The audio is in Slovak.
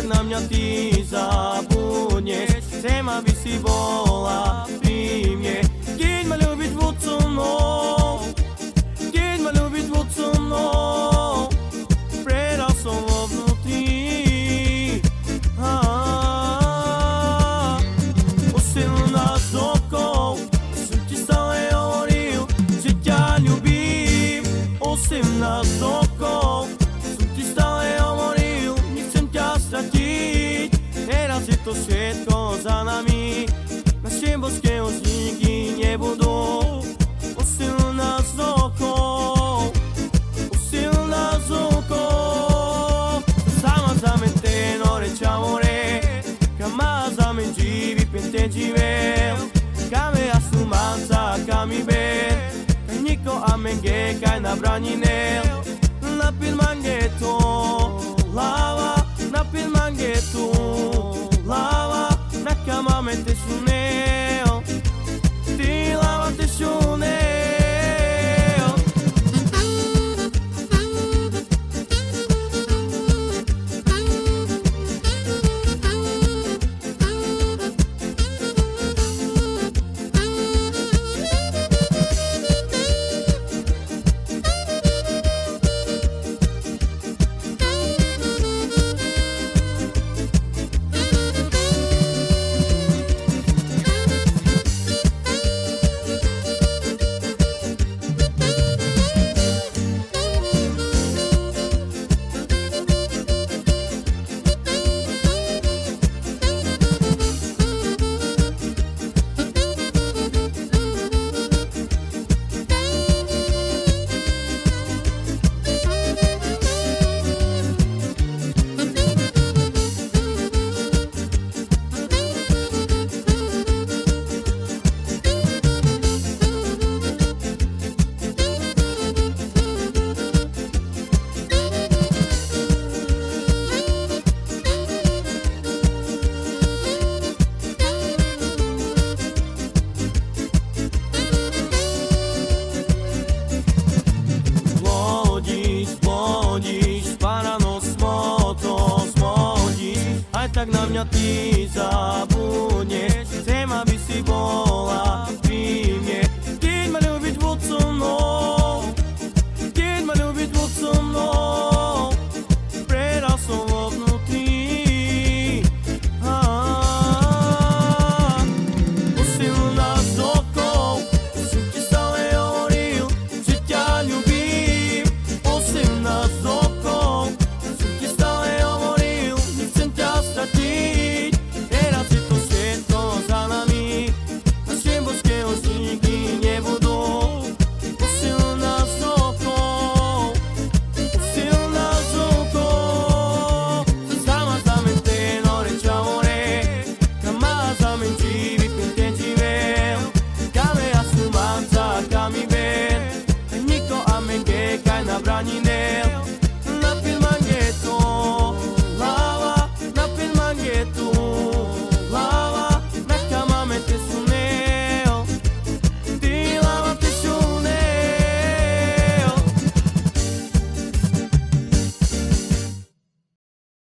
na mňa ty zabudneš. Chcem, aby si bola pri mne, keď ma ľúbiť buď so mnou, keď ma ľúbiť buď so mnou. Predal som vo vnútri, 18 rokov som ti stále hovoril, že ťa ľúbim. 18 rokov som ti stále hovoril, nechcem ťa stratiť. Teraz je to všetko za nami, naše božské už nikdy nebudú. 18 rokov, 18 rokov, sama te non amore, kama zamenci vipentencivel, kame asumanza kami ben, niko amenge kaj nabranjinel, napil mangeto lava, napil mangeto lava, nakama mente suneo, ti lava te suneo. Tak na mňa ty zabudneš,